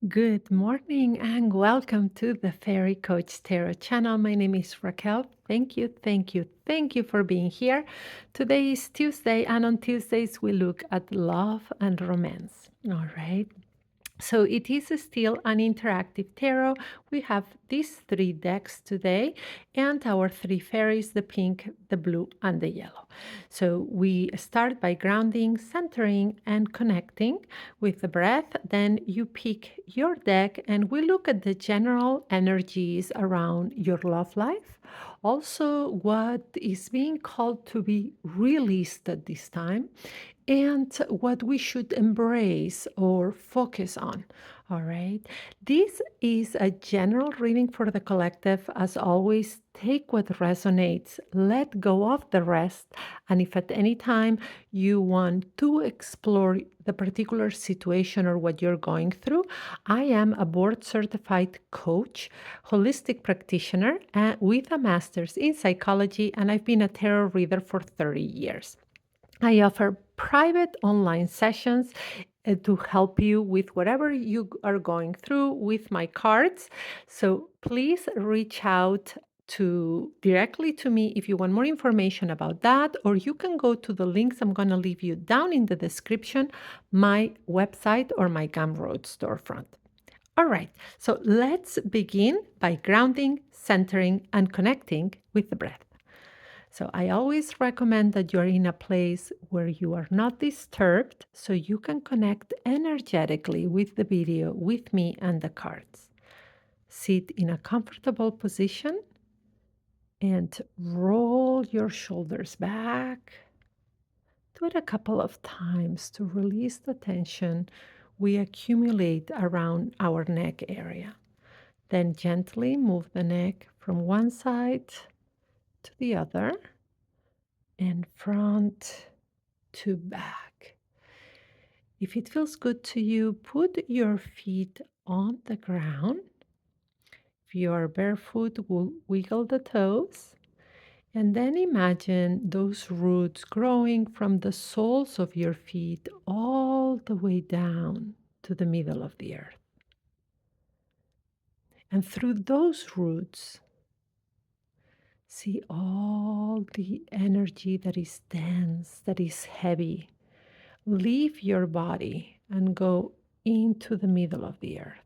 Good morning and welcome to the Fairy Coach Tarot channel. My name is Raquel. Thank you for being here. Today is Tuesday, and on Tuesdays we look at love and romance. All right. So it is still an interactive tarot. We have these three decks today and our three fairies, the pink, the blue, and the yellow. So we start by grounding, centering, and connecting with the breath. Then you pick your deck and we look at the general energies around your love life. Also, what is being called to be released at this time and what we should embrace or focus on. All right. This is a general reading for the collective. As always, take what resonates, let go of the rest. And if at any time you want to explore the particular situation or what you're going through, I am a board certified coach, holistic practitioner with a master's in psychology, and I've been a tarot reader for 30 years. I offer private online sessions to help you with whatever you are going through with my cards. So please reach out to directly to me if you want more information about that, or you can go to the links I'm going to leave you down in the description, my website or my Gumroad storefront. All right, so let's begin by grounding, centering, and connecting with the breath. So I always recommend that you're in a place where you are not disturbed so you can connect energetically with the video, with me, and the cards. Sit in a comfortable position and roll your shoulders back. Do it a couple of times to release the tension we accumulate around our neck area. Then gently move the neck from one side to the other and front to back. If it feels good to you, put your feet on the ground. If you are barefoot, wiggle the toes. And then imagine those roots growing from the soles of your feet all the way down to the middle of the earth. And through those roots, see all the energy that is dense, that is heavy. Leave your body and go into the middle of the earth.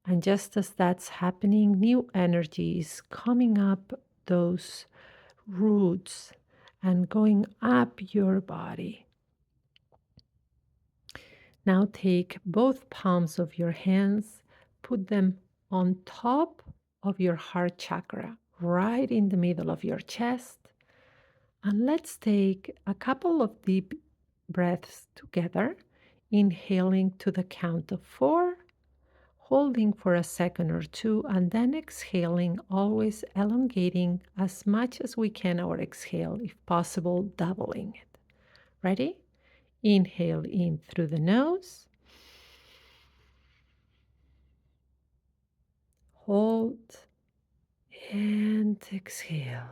And just as that's happening, new energy is coming up those roots and going up your body. Now take both palms of your hands, put them on top of your heart chakra, right in the middle of your chest. And let's take a couple of deep breaths together, inhaling to the count of 4, holding for a second or two, and then exhaling, always elongating as much as we can our exhale, if possible, doubling it. Ready? Inhale in through the nose, hold, and exhale.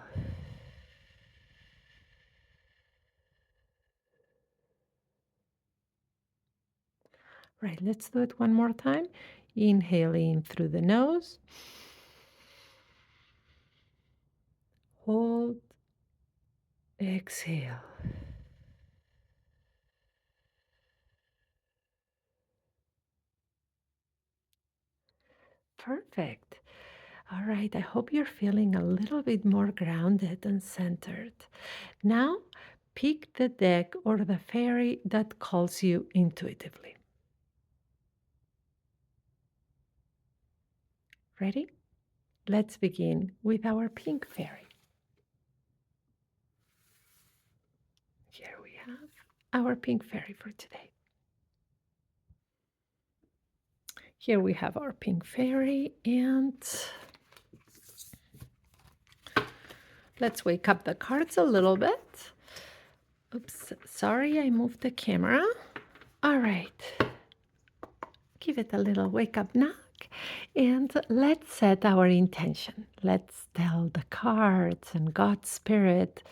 Right, let's do it one more time. Inhale in through the nose, hold, exhale. Perfect. All right, I hope you're feeling a little bit more grounded and centered. Now, pick the deck or the fairy that calls you intuitively. Ready? Let's begin with our pink fairy. Here we have our pink fairy for today. Here we have our pink fairy, and let's wake up the cards a little bit. Oops, sorry, I moved the camera. All right. Give it a little wake up knock and let's set our intention. Let's tell the cards and God's Spirit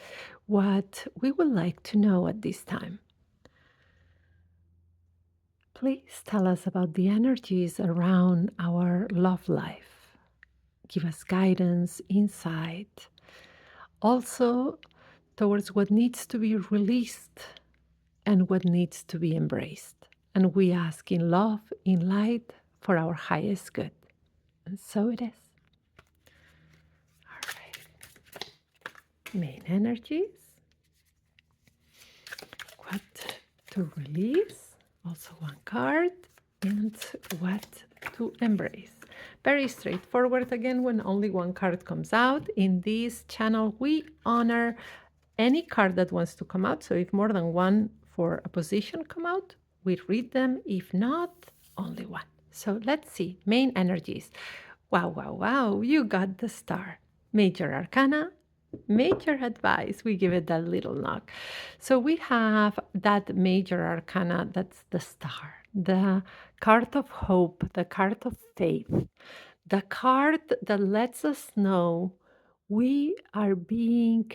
what we would like to know at this time. Please tell us about the energies around our love life. Give us guidance, insight, also towards what needs to be released and what needs to be embraced. And we ask in love, in light, for our highest good. And so it is. All right. Main energies. What to release. Also one card. And what to embrace. Very straightforward again when only one card comes out. In this channel, we honor any card that wants to come out. So if more than one for a position come out, we read them. If not, only one. So let's see. Main energies. Wow, wow, wow. You got the star. Major arcana, major advice. We give it that little knock. So we have that major arcana, that's the star, the card of hope, the card of faith, the card that lets us know we are being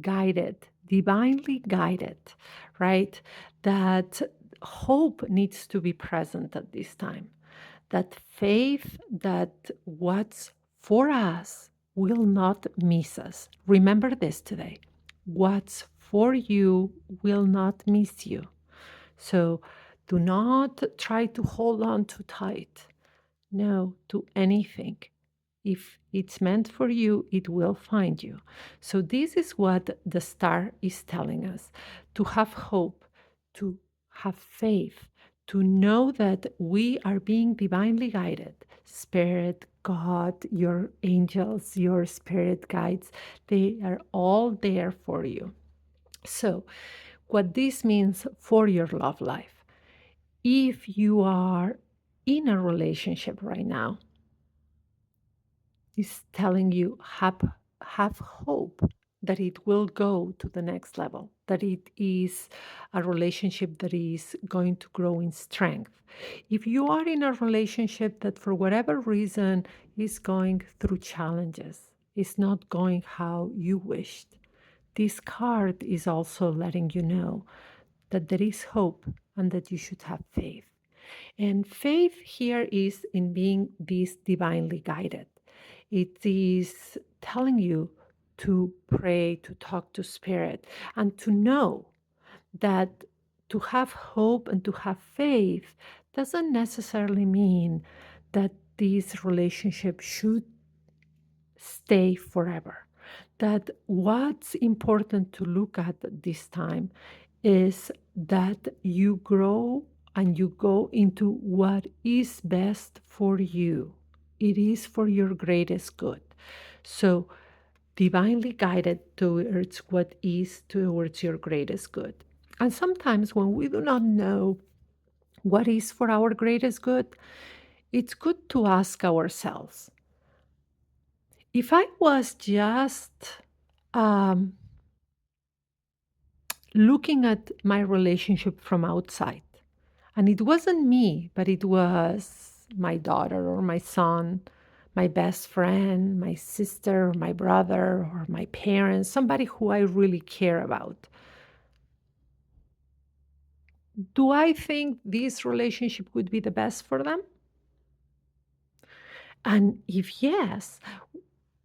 guided, divinely guided, right? That hope needs to be present at this time. That faith that what's for us will not miss us. Remember this today. What's for you will not miss you. So do not try to hold on too tight. No, to anything. If it's meant for you, it will find you. So, this is what the star is telling us, to have hope, to have faith, to know that we are being divinely guided. Spirit, God, your angels, your spirit guides, they are all there for you. So, what this means for your love life, if you are in a relationship right now, is telling you have hope that it will go to the next level, that it is a relationship that is going to grow in strength. If you are in a relationship that for whatever reason is going through challenges, is not going how you wished, this card is also letting you know that there is hope and that you should have faith. And faith here is in being this divinely guided. It is telling you to pray, to talk to spirit, and to know that to have hope and to have faith doesn't necessarily mean that this relationship should stay forever. That what's important to look at this time is that you grow and you go into what is best for you. It is for your greatest good. So, divinely guided towards what is towards your greatest good. And sometimes when we do not know what is for our greatest good, it's good to ask ourselves, if I was just um, looking at my relationship from outside, and it wasn't me, but it was my daughter or my son, my best friend, my sister, or my brother, or my parents, somebody who I really care about. Do I think this relationship would be the best for them? And if yes,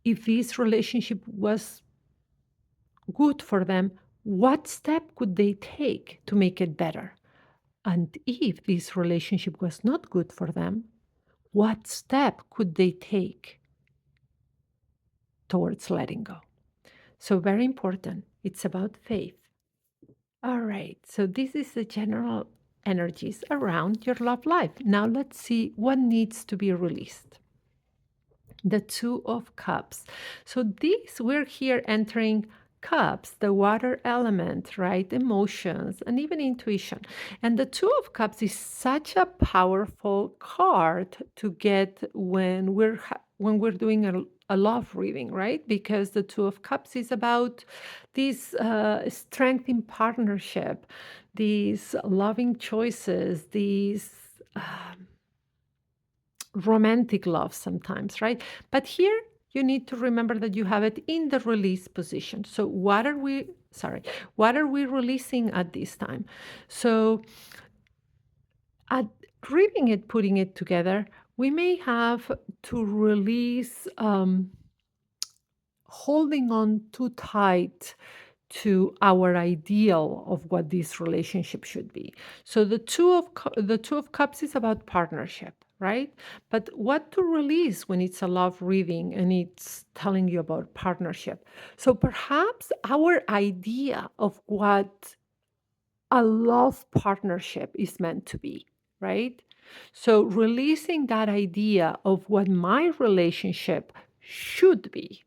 if this relationship was good for them, what step could they take to make it better? And if this relationship was not good for them, what step could they take towards letting go? So, very important. It's about faith. All right. So, this is the general energies around your love life. Now, let's see what needs to be released. The Two of Cups. So this, we're here entering cups, the water element, right? Emotions and even intuition. And the Two of Cups is such a powerful card to get when we're doing a love reading, right? Because the Two of Cups is about this strength in partnership, these loving choices, these romantic love sometimes, right? But here you need to remember that you have it in the release position. So what are we releasing at this time? So At reading it, putting it together, we may have to release holding on too tight to our ideal of what this relationship should be. So the two of cups is about partnership, right? But what to release when it's a love reading and it's telling you about partnership? So perhaps our idea of what a love partnership is meant to be, right? So releasing that idea of what my relationship should be,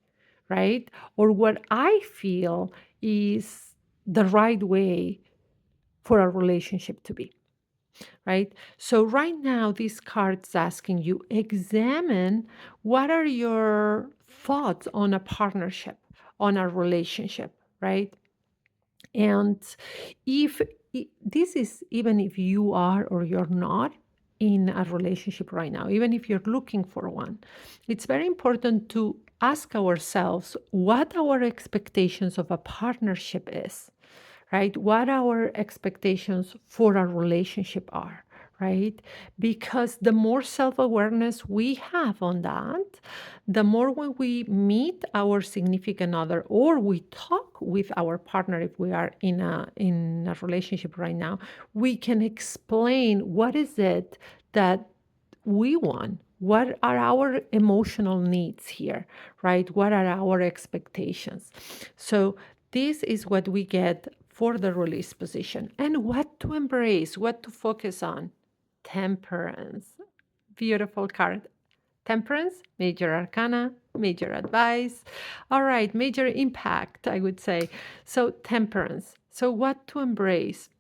right? Or what I feel is the right way for a relationship to be, right? So right now, this card's asking you examine what are your thoughts on a partnership, on a relationship, right? And if this is even if you are or you're not in a relationship right now, even if you're looking for one, it's very important to ask ourselves what our expectations of a partnership is, right? What our expectations for a relationship are, right? Because the more self awareness we have on that, the more when we meet our significant other or we talk with our partner, if we are in a relationship right now, we can explain what is it that we want. What are our emotional needs here, right? What are our expectations? So, this is what we get for the release position. And what to embrace, what to focus on. Temperance. Beautiful card. Temperance, major arcana, major advice. All right, major impact, I would say. So, temperance. So, what to embrace?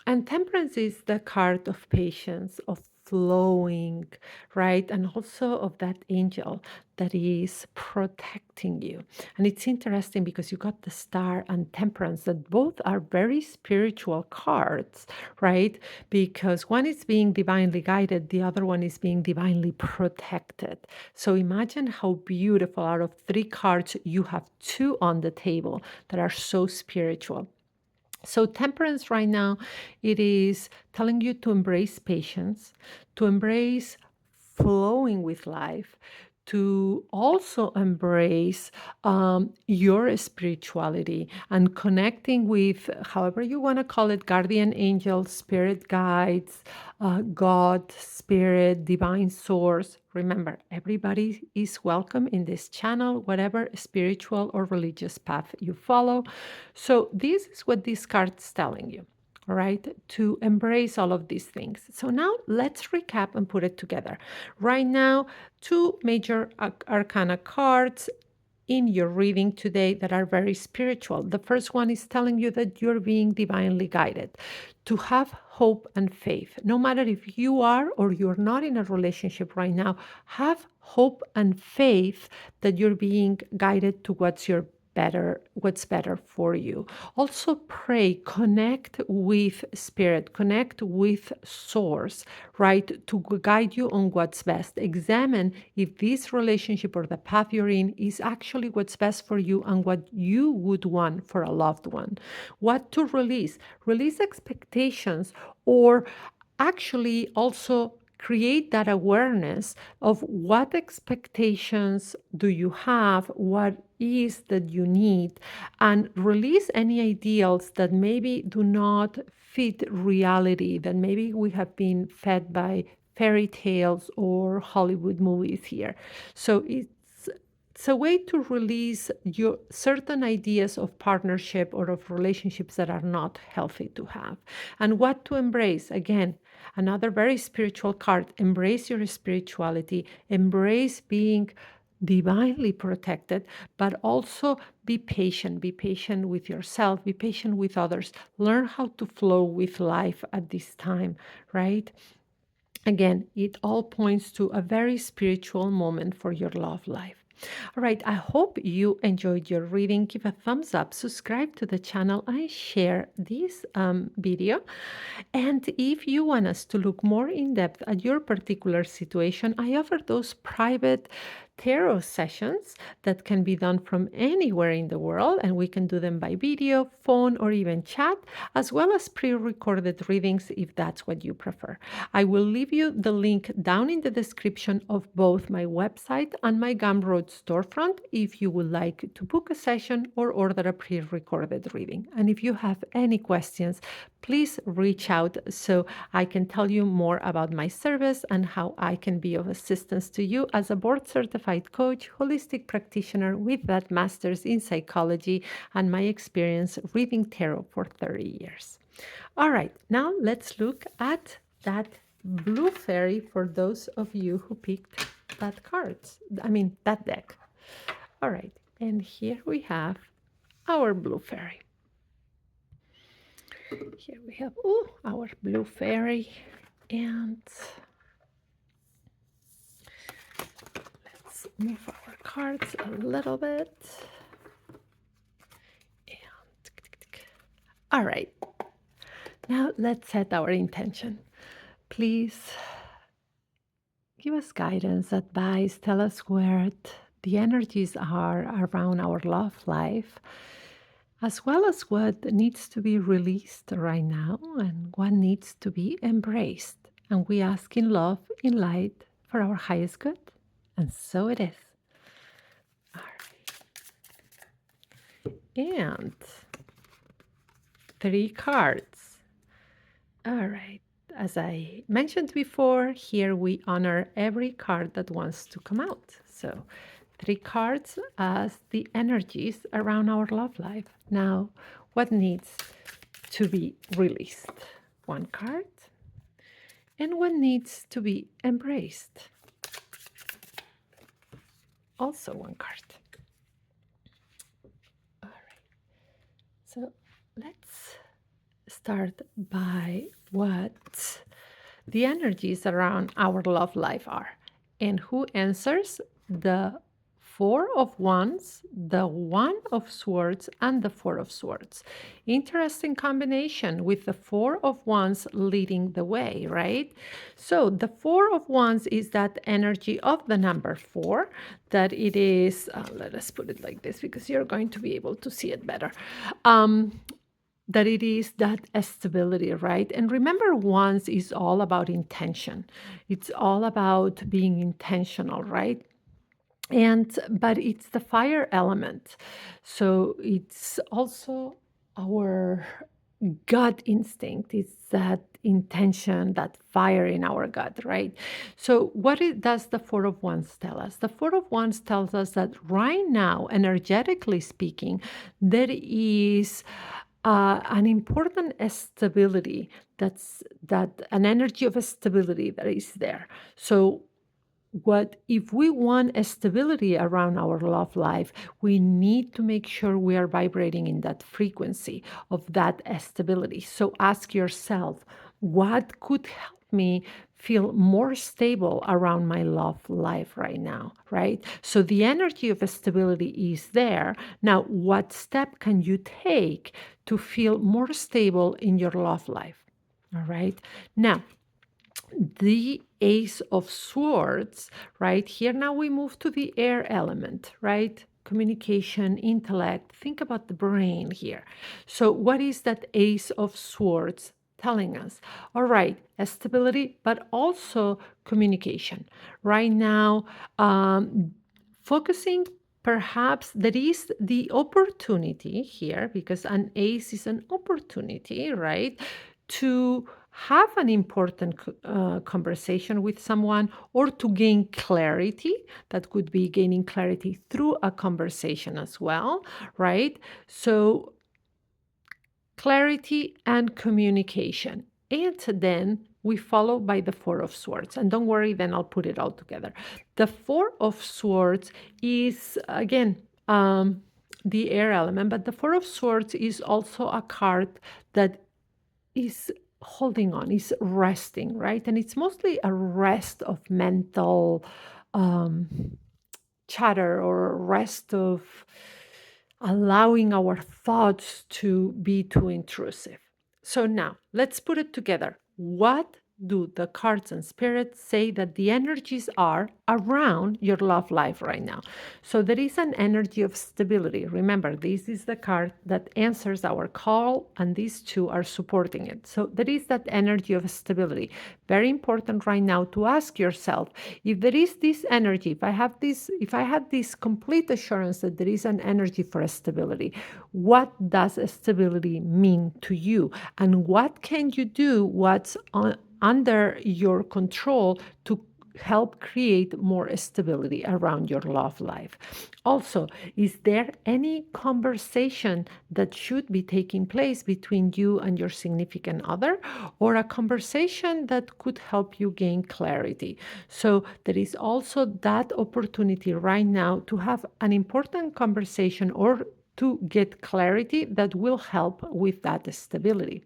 And temperance is the card of patience, of flowing, right? And also of that angel that is protecting you. And it's interesting because you got the star and temperance, that both are very spiritual cards, right? Because one is being divinely guided, the other one is being divinely protected. So imagine how beautiful. Out of three cards, you have two on the table that are so spiritual. So, temperance right now, it is telling you to embrace patience, to embrace flowing with life, to also embrace your spirituality and connecting with, however you want to call it, guardian angels, spirit guides, God, spirit, divine source. Remember, everybody is welcome in this channel, whatever spiritual or religious path you follow. So, this is what this card is telling you, all right, to embrace all of these things. So, now let's recap and put it together. Right now, two major arcana cards in your reading today that are very spiritual. The first one is telling you that you're being divinely guided to have hope and faith. No matter if you are or you're not in a relationship right now, have hope and faith that you're being guided to what's better for you. Also pray, connect with spirit, connect with source, right, to guide you on what's best. Examine if this relationship or the path you're in is actually what's best for you and what you would want for a loved one. What to release? Release expectations, or actually also create that awareness of what expectations do you have, what is that you need, and release any ideals that maybe do not fit reality, that maybe we have been fed by fairy tales or Hollywood movies here. So it's a way to release your certain ideas of partnership or of relationships that are not healthy to have. And what to embrace? Again, another very spiritual card. Embrace your spirituality, embrace being divinely protected, but also be patient. Be patient with yourself, be patient with others. Learn how to flow with life at this time, right? Again, it all points to a very spiritual moment for your love life. All right, I hope you enjoyed your reading. Give a thumbs up, subscribe to the channel, and share this video. And if you want us to look more in depth at your particular situation, I offer those private tarot sessions that can be done from anywhere in the world, and we can do them by video, phone, or even chat, as well as pre-recorded readings if that's what you prefer. I will leave you the link down in the description of both my website and my Gumroad storefront if you would like to book a session or order a pre-recorded reading. And if you have any questions, please reach out so I can tell you more about my service and how I can be of assistance to you as a board certified coach, holistic practitioner with that master's in psychology and my experience reading tarot for 30 years. All right, now let's look at that blue fairy for those of you who picked that deck. All right, and here we have our blue fairy. Here we have our blue fairy, and let's move our cards a little bit. And all right, now let's set our intention. Please give us guidance, advice, tell us where the energies are around our love life, as well as what needs to be released right now and what needs to be embraced. And we ask in love, in light, for our highest good. And so it is. All right. And 3 cards. All right. As I mentioned before, here we honor every card that wants to come out. So 3 cards as the energies around our love life. Now, what needs to be released? 1 card. And what needs to be embraced? Also 1 card. All right. So let's start by what the energies around our love life are. And who answers? The 4 of Wands, the 1 of Swords, and the 4 of Swords. Interesting combination with the 4 of Wands leading the way, right? So the 4 of Wands is that energy of the number 4, that it is, let us put it like this because you're going to be able to see it better. That it is that stability, right? And remember, Wands is all about intention. It's all about being intentional, right? But it's the fire element. So it's also our gut instinct. It's that intention, that fire in our gut, right? So does the 4 of Wands tell us? The 4 of Wands tells us that right now, energetically speaking, there is an important stability, an energy of stability that is there. So if we want a stability around our love life, we need to make sure we are vibrating in that frequency of that stability. So ask yourself, what could help me feel more stable around my love life right now, right? So the energy of stability is there. Now, what step can you take to feel more stable in your love life? All right. Now, the Ace of Swords, right? Here now we move to the air element, right? Communication, intellect. Think about the brain here. So what is that Ace of Swords telling us? All right, stability, but also communication. Right now, focusing perhaps there is the opportunity here, because an ace is an opportunity, right? To have an important conversation with someone or to gain clarity. That could be gaining clarity through a conversation as well, right? So clarity and communication. And then we follow by the 4 of Swords. And don't worry, then I'll put it all together. The 4 of Swords is, again, the air element, but the 4 of Swords is also a card that is holding on, is resting, right? And it's mostly a rest of mental chatter or rest of allowing our thoughts to be too intrusive. So now let's put it together. What do the cards and spirits say that the energies are around your love life right now. So there is an energy of stability. Remember, this is the card that answers our call, and these two are supporting it. So there is that energy of stability. Very important right now to ask yourself, if there is this energy, if I had this complete assurance that there is an energy for stability, what does stability mean to you? And what can you do? What's under your control to help create more stability around your love life? Also, is there any conversation that should be taking place between you and your significant other, or a conversation that could help you gain clarity? So, there is also that opportunity right now to have an important conversation or to get clarity that will help with that stability.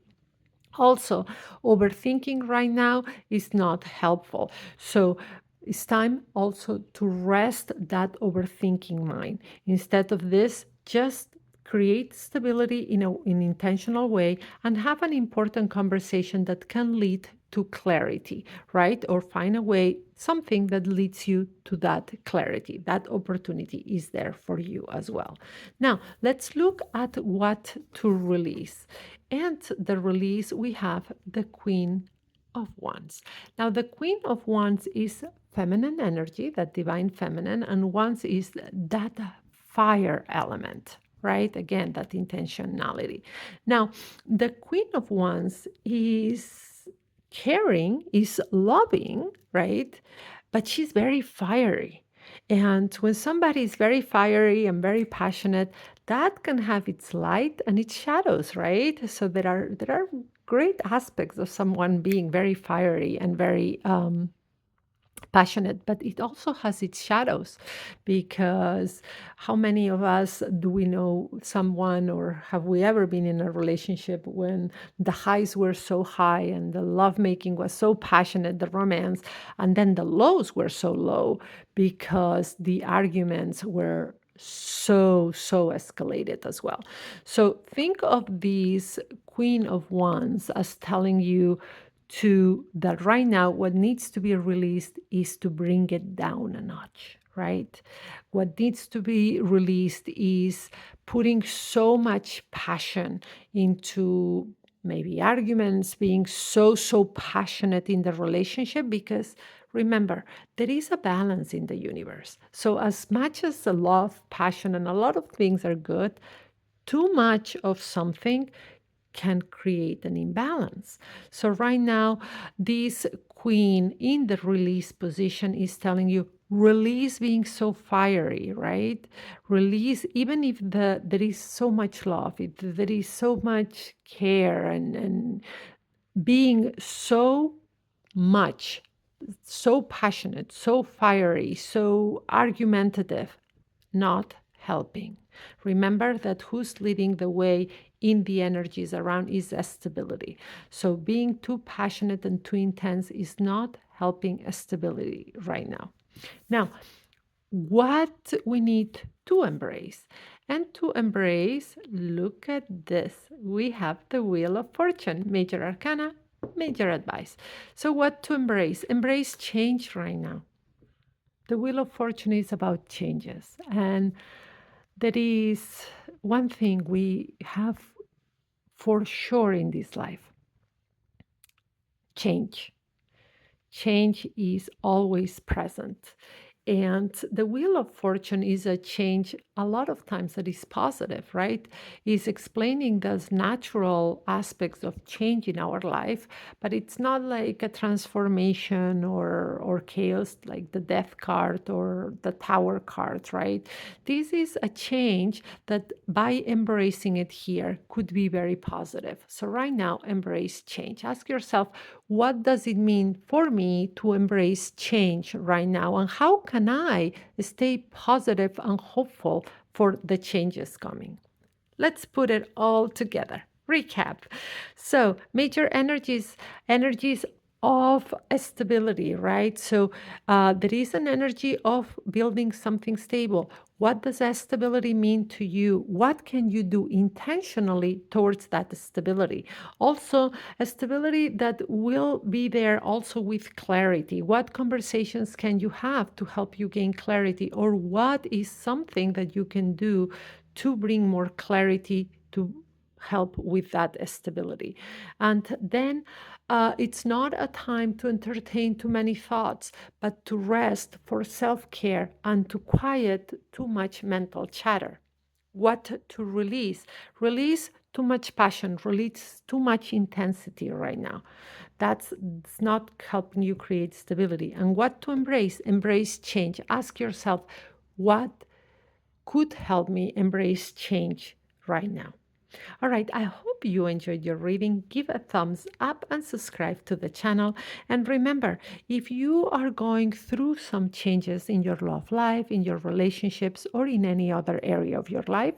Also, overthinking right now is not helpful. So it's time also to rest that overthinking mind. Instead of this, just create stability in an intentional way and have an important conversation that can lead to clarity, right? Or find a way, something that leads you to that clarity. That opportunity is there for you as well. Now, let's look at what to release. And the release, we have the Queen of Wands. Now, the Queen of Wands is feminine energy, that divine feminine, and Wands is that fire element, right? Again, that intentionality. Now, the Queen of Wands is caring, is loving, right? But she's very fiery. And when somebody is very fiery and very passionate, that can have its light and its shadows, right? So there are great aspects of someone being very fiery and very passionate, but it also has its shadows, because how many of us do we know someone, or have we ever been in a relationship when the highs were so high and the lovemaking was so passionate, the romance, and then the lows were so low because the arguments were so escalated as well. So think of these Queen of Wands as telling you to that right now what needs to be released is to bring it down a notch, right? What needs to be released is putting so much passion into maybe arguments, being so passionate in the relationship, because remember, there is a balance in the universe. So as much as the love, passion, and a lot of things are good, too much of something can create an imbalance. So right now, this queen in the release position is telling you, release being so fiery, right? Release, even if there is so much love, if there is so much care and being so much, so passionate, so fiery, so argumentative, not helping. Remember that who's leading the way in the energies around is a stability. So being too passionate and too intense is not helping a stability right now. Now, what we need to embrace. And to embrace, look at this. We have the Wheel of Fortune, Major Arcana, Major Advice. So, what to embrace? Embrace change right now. The Wheel of Fortune is about changes. And there is one thing we have for sure in this life: change. Change is always present. And the Wheel of Fortune is a change, a lot of times that is positive, right? Is explaining those natural aspects of change in our life, but it's not like a transformation or chaos like the Death card or the Tower card, right? This is a change that by embracing it here could be very positive. So right now, embrace change. Ask yourself, what does it mean for me to embrace change right now? And how can I stay positive and hopeful for the changes coming? Let's put it all together. Recap. So, major energies of stability, right? So there is an energy of building something stable. What does that stability mean to you? What can you do intentionally towards that stability? Also, a stability that will be there also with clarity. What conversations can you have to help you gain clarity? Or what is something that you can do to bring more clarity to help with that stability? And then it's not a time to entertain too many thoughts, but to rest for self care and to quiet too much mental chatter. What to release? Release too much passion, release too much intensity right now. It's not helping you create stability. And what to embrace? Embrace change. Ask yourself, what could help me embrace change right now? All right, I hope you enjoyed your reading. Give a thumbs up and subscribe to the channel. And remember, if you are going through some changes in your love life, in your relationships, or in any other area of your life,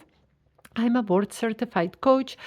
I'm a board certified coach,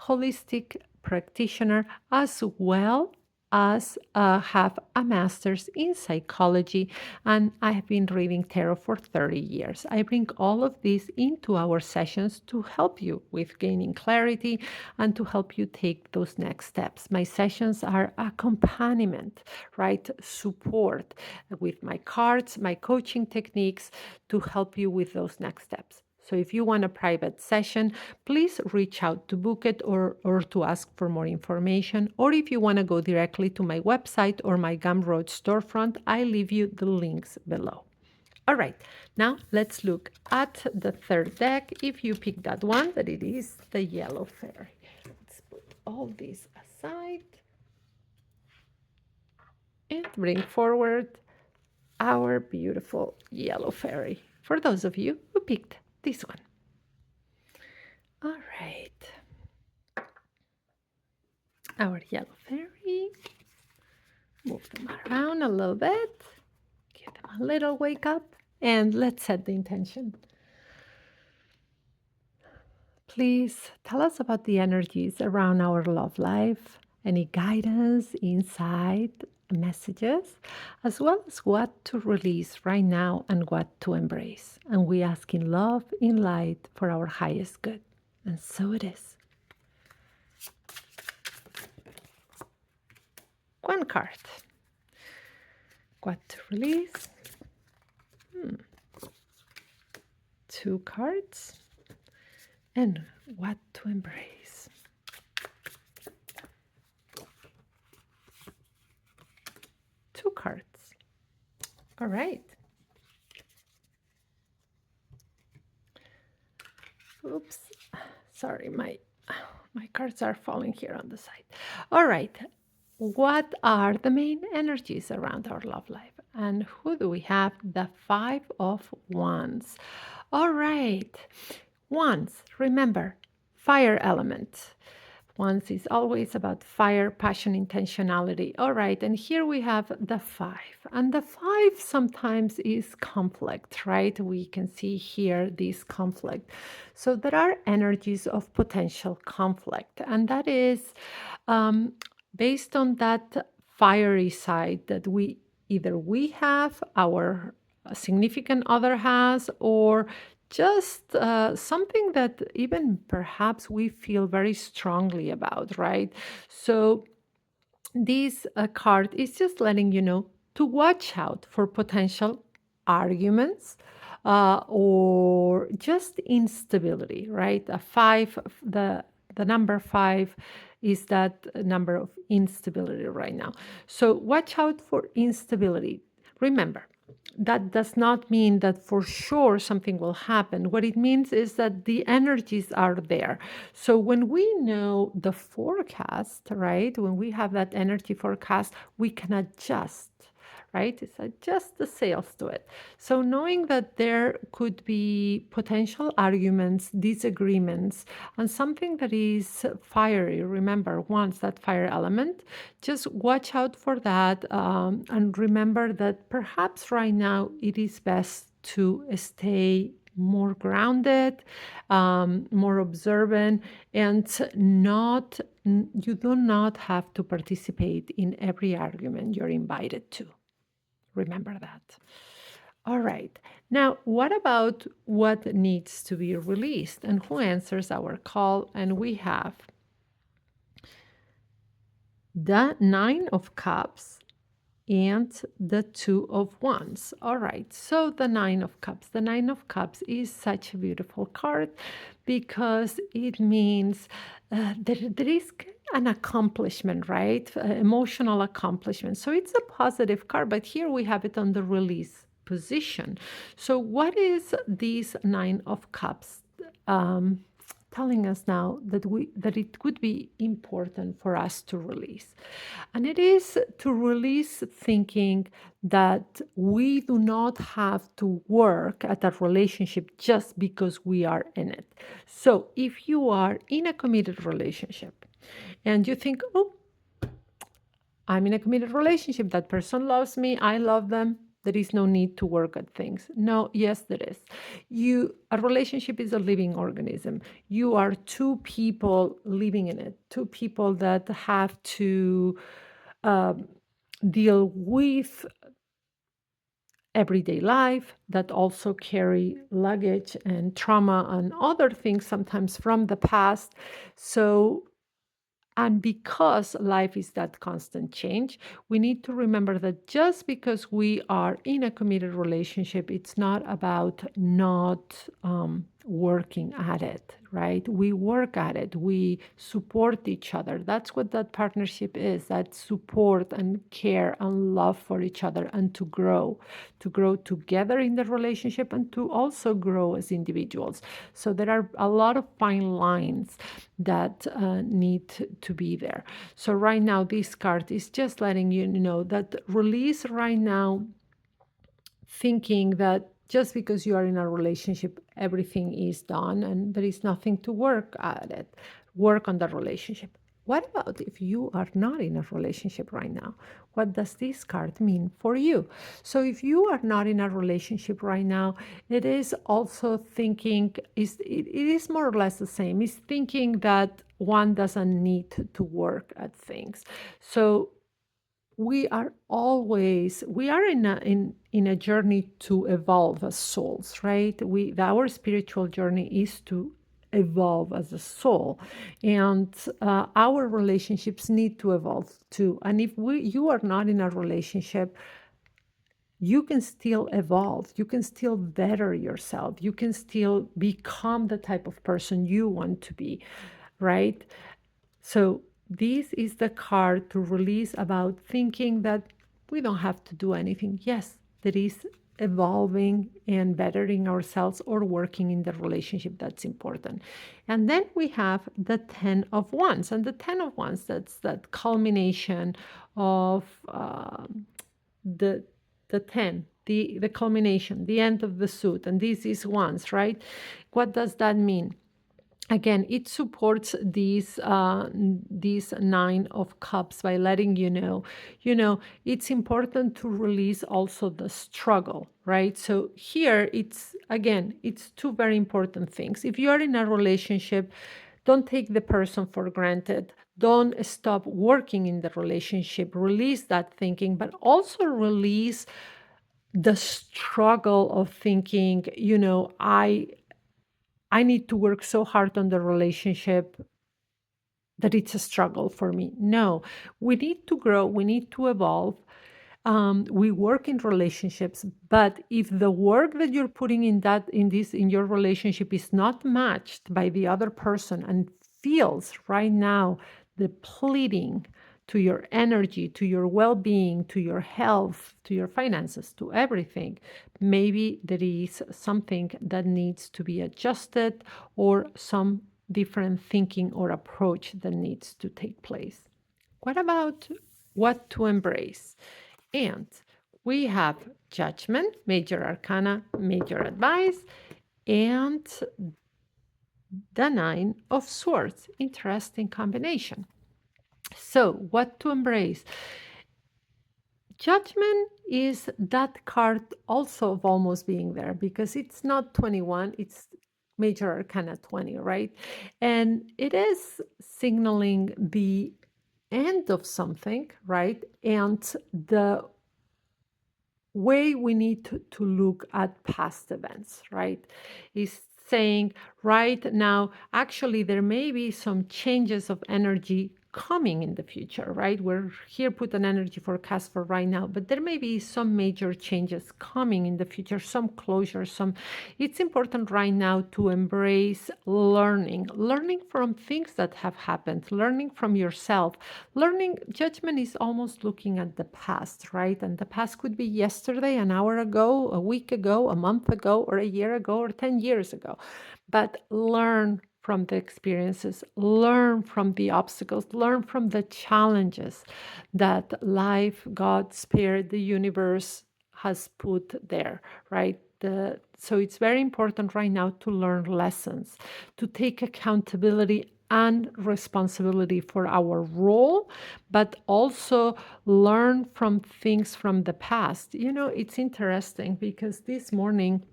holistic practitioner, as well as have a master's in psychology, and I have been reading tarot for 30 years. I bring all of this into our sessions to help you with gaining clarity and to help you take those next steps. My sessions are accompaniment, right? Support with my cards, my coaching techniques to help you with those next steps. So if you want a private session, please reach out to book it or to ask for more information. Or if you want to go directly to my website or my Gumroad storefront, I leave you the links below. All right, now let's look at the third deck. If you pick that one, that it is the yellow fairy. Let's put all this aside and bring forward our beautiful yellow fairy for those of you who picked this one. All right, our yellow fairy. Move them around a little bit, give them a little wake up, and let's set the intention. Please tell us about the energies around our love life, any guidance, insight, messages, as well as what to release right now and what to embrace. And we ask in love, in light, for our highest good. And so it is. One card. What to release? Two cards. And what to embrace? Two cards. All right. Oops. Sorry, my cards are falling here on the side. All right. What are the main energies around our love life? And who do we have? The Five of Wands. All right. Wands, remember, fire element. Wands is always about fire, passion, intentionality. All right, and here we have the five. And the five sometimes is conflict, right? We can see here this conflict. So there are energies of potential conflict, and that is based on that fiery side that we have, our significant other has, or just something that even perhaps we feel very strongly about, right? So this card is just letting you know to watch out for potential arguments or just instability, right? A five, the number five is that number of instability right now. So watch out for instability. Remember, that does not mean that for sure something will happen. What it means is that the energies are there. So when we know the forecast, right, when we have that energy forecast, we can adjust, right? It's adjust the sails to it. So knowing that there could be potential arguments, disagreements, and something that is fiery, remember, once that fire element, just watch out for that and remember that perhaps right now it is best to stay more grounded, more observant, and not you do not have to participate in every argument you're invited to. Remember that. All right. Now, what about what needs to be released and who answers our call? And we have the Nine of Cups and the Two of Wands. All right, so the Nine of Cups. The Nine of Cups is such a beautiful card because it means there is an accomplishment, right? Emotional accomplishment. So it's a positive card, but here we have it on the release position. So, what is this Nine of Cups? Um, Telling us now that it could be important for us to release, and it is to release thinking that we do not have to work at a relationship just because we are in it. So if you are in a committed relationship and you think, oh, I'm in a committed relationship. That person loves me. I love them. There is no need to work at things. No, yes, there is. A relationship is a living organism. You are two people living in it, two people that have to um, deal with everyday life, that also carry luggage and trauma and other things sometimes from the past. So and because life is that constant change, we need to remember that just because we are in a committed relationship, it's not about not working at it, right? We work at it, we support each other. That's what that partnership is, that support and care and love for each other, and to grow together in the relationship and to also grow as individuals. So there are a lot of fine lines that need to be there. So right now, this card is just letting you know that release right now thinking that just because you are in a relationship, everything is done and there is nothing to work at it, work on the relationship. What about if you are not in a relationship right now? What does this card mean for you? So, if you are not in a relationship right now, it is also thinking, it is more or less the same. It's thinking that one doesn't need to work at things. So, we are in a journey to evolve as souls, right? Our spiritual journey is to evolve as a soul, and our relationships need to evolve too. And if you are not in a relationship, you can still evolve, you can still better yourself, you can still become the type of person you want to be, right? So this is the card to release about thinking that we don't have to do anything. Yes, there is evolving and bettering ourselves or working in the relationship that's important. And then we have the 10 of Wands. And the 10 of Wands, that's that culmination of the the 10, the culmination, the end of the suit. And this is Wands, right? What does that mean? Again, it supports these Nine of Cups by letting you know, it's important to release also the struggle, right? So here it's two very important things. If you are in a relationship, don't take the person for granted. Don't stop working in the relationship. Release that thinking, but also release the struggle of thinking, I need to work so hard on the relationship that it's a struggle for me. No, we need to grow, we need to evolve. We work in relationships, but if the work that you're putting in your relationship is not matched by the other person and feels right now depleting to your energy, to your well-being, to your health, to your finances, to everything, maybe there is something that needs to be adjusted or some different thinking or approach that needs to take place. What about what to embrace? And we have Judgment, Major Arcana, Major Advice, and the Nine of Swords. Interesting combination. So, what to embrace? Judgment is that card also of almost being there because it's not 21, it's major arcana 20, right? And it is signaling the end of something, right? And the way we need to look at past events, right? Is saying right now, actually, there may be some changes of energy coming in the future, right? We're here put an energy forecast for right now, but there may be some major changes coming in the future, some closure, some it's important right now to embrace learning from things that have happened, learning from yourself. Learning judgment is almost looking at the past, right? And the past could be yesterday, an hour ago, a week ago, a month ago, or a year ago, or 10 years ago. But learn from the experiences, learn from the obstacles, learn from the challenges that life, God, Spirit, the universe has put there, right? So it's very important right now to learn lessons, to take accountability and responsibility for our role, but also learn from things from the past. You know, it's interesting because this morning,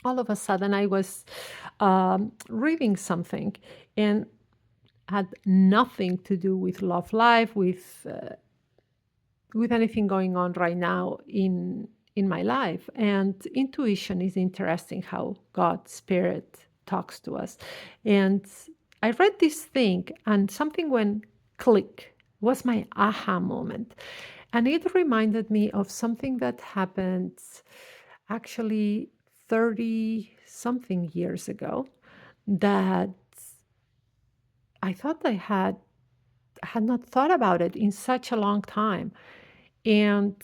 all of a sudden, I was reading something and had nothing to do with love life, with anything going on right now in my life. And intuition is interesting how God spirit talks to us. And I read this thing and something went click, was my aha moment. And it reminded me of something that happened actually 30 something years ago that I thought I had not thought about it in such a long time. And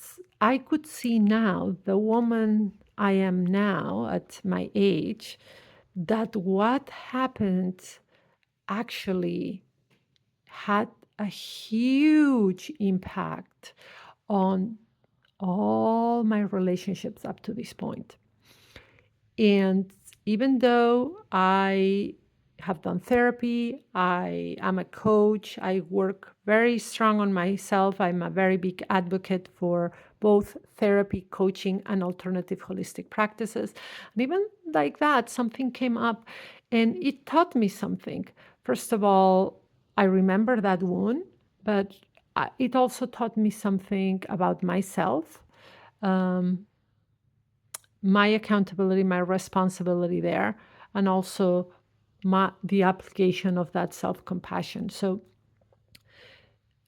I could see now, the woman I am now at my age, that what happened actually had a huge impact on all my relationships up to this point. And even though I have done therapy, I am a coach, I work very strong on myself. I'm a very big advocate for both therapy, coaching, and alternative holistic practices. And even like that, something came up and it taught me something. First of all, I remember that wound, but it also taught me something about myself. Um, my accountability, my responsibility there, and also the application of that self compassion. So,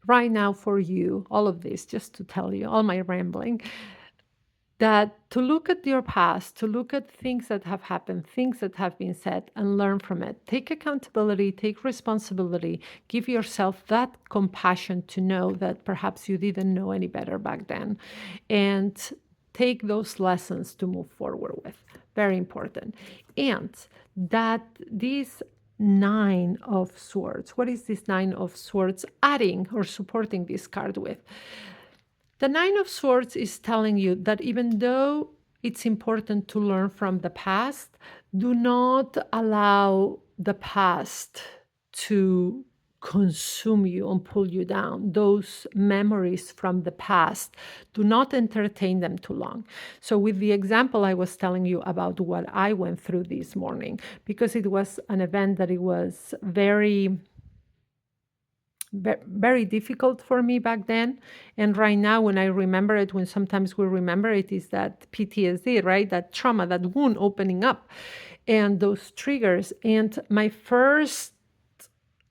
right now, for you, all of this, just to tell you, all my rambling, that to look at your past, to look at things that have happened, things that have been said, and learn from it. Take accountability, take responsibility, give yourself that compassion to know that perhaps you didn't know any better back then, and take those lessons to move forward with. Very important. And that this Nine of Swords, what is this Nine of Swords adding or supporting this card with? The Nine of Swords is telling you that even though it's important to learn from the past, do not allow the past to consume you and pull you down. Those memories from the past, do not entertain them too long. So, with the example I was telling you about what I went through this morning, because it was an event that it was very difficult for me back then. And right now, when I remember it, when sometimes we remember it, is that PTSD, right? That trauma, that wound opening up, and those triggers. And my first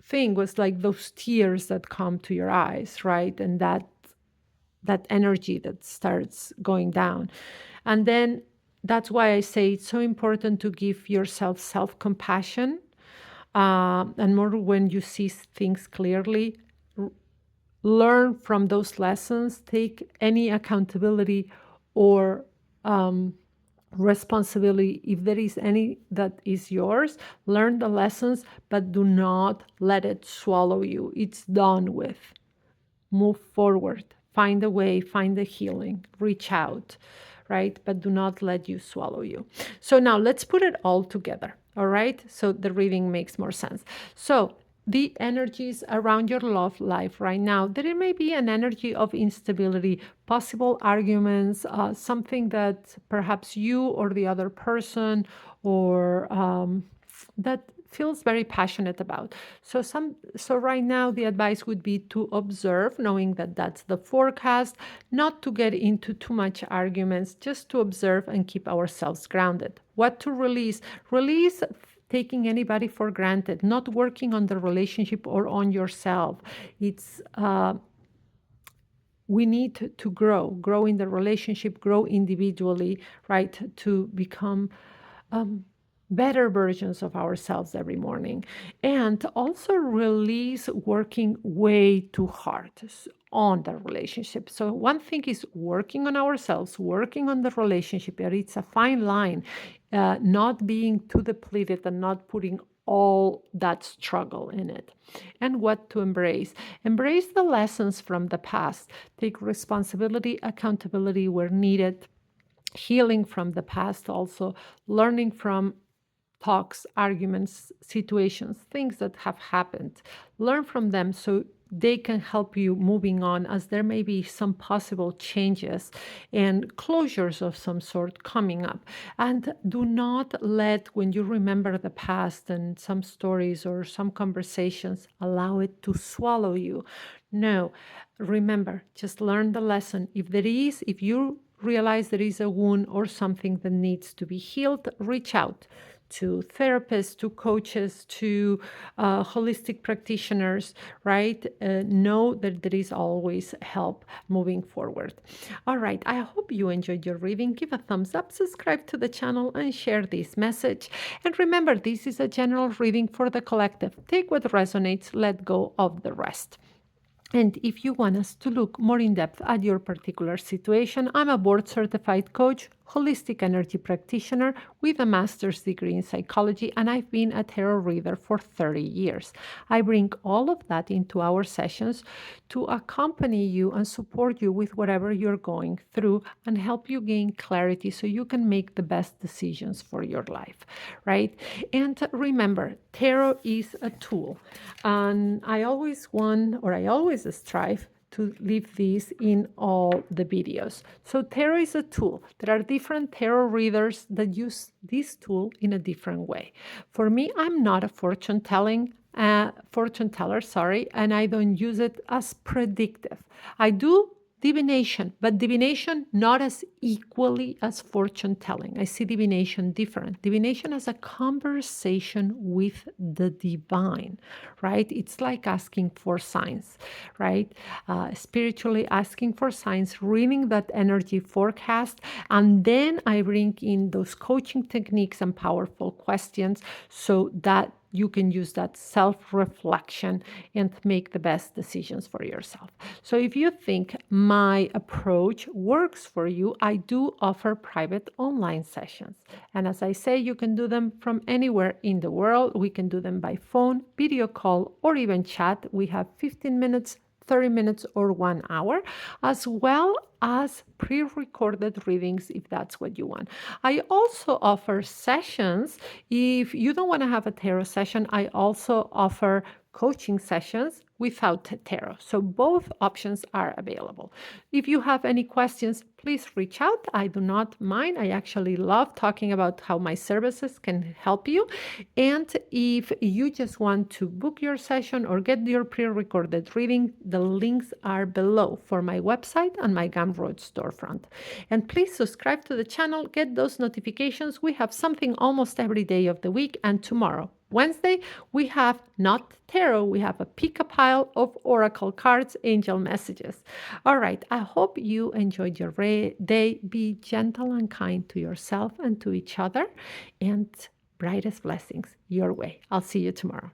thing was like those tears that come to your eyes, right? And that energy that starts going down. And then that's why I say it's so important to give yourself self compassion, and more when you see things clearly, learn from those lessons, take any accountability or responsibility, if there is any that is yours, learn the lessons, but do not let it swallow you. It's done with. Move forward, find a way, find the healing, reach out, right? But do not let you swallow you. So now let's put it all together, all right? So the reading makes more sense. So the energies around your love life right now. There may be an energy of instability, possible arguments, something that perhaps you or the other person or that feels very passionate about. So right now the advice would be to observe, knowing that that's the forecast, not to get into too much arguments, just to observe and keep ourselves grounded. What to release? Release taking anybody for granted, not working on the relationship or on yourself. It's we need to grow in the relationship, grow individually, right? To become um, better versions of ourselves every morning. And also release working way too hard on the relationship. So, one thing is working on ourselves, working on the relationship, but it's a fine line, not being too depleted and not putting all that struggle in it. And what to embrace? Embrace the lessons from the past. Take responsibility, accountability where needed, healing from the past, also learning from talks, arguments, situations, things that have happened. Learn from them so they can help you moving on, as there may be some possible changes and closures of some sort coming up. And do not let, when you remember the past and some stories or some conversations, allow it to swallow you. No, remember, just learn the lesson. If you realize there is a wound or something that needs to be healed, reach out to therapists, to coaches, to holistic practitioners, right? Know that there is always help moving forward. All right, I hope you enjoyed your reading. Give a thumbs up, subscribe to the channel, and share this message. And remember, this is a general reading for the collective. Take what resonates, let go of the rest. And if you want us to look more in depth at your particular situation, I'm a board certified coach, holistic energy practitioner with a master's degree in psychology, and I've been a tarot reader for 30 years. I bring all of that into our sessions to accompany you and support you with whatever you're going through and help you gain clarity so you can make the best decisions for your life, right? And remember, tarot is a tool. And I always strive to leave these in all the videos. So tarot is a tool. There are different tarot readers that use this tool in a different way. For me, I'm not a fortune teller, sorry, and I don't use it as predictive. I do divination, but divination not as equally as fortune telling. I see divination different. Divination as a conversation with the divine, right? It's like asking for signs, right? Spiritually asking for signs, reading that energy forecast, and then I bring in those coaching techniques and powerful questions so that you can use that self-reflection and make the best decisions for yourself. So if you think my approach works for you, I do offer private online sessions. And as I say, you can do them from anywhere in the world. We can do them by phone, video call, or even chat. We have 15 minutes, 30 minutes, or 1 hour, as well as pre-recorded readings if that's what you want. I also offer sessions. If you don't want to have a tarot session, I also offer coaching sessions without tarot. So both options are available. If you have any questions, please reach out. I do not mind. I actually love talking about how my services can help you. And if you just want to book your session or get your pre-recorded reading, the links are below for my website and my Gumroad storefront. And please subscribe to the channel, get those notifications. We have something almost every day of the week, and tomorrow, Wednesday, we have not tarot, we have a pick a pile of oracle cards, angel messages. All right, I hope you enjoyed your day. Be gentle and kind to yourself and to each other, and brightest blessings your way. I'll see you tomorrow.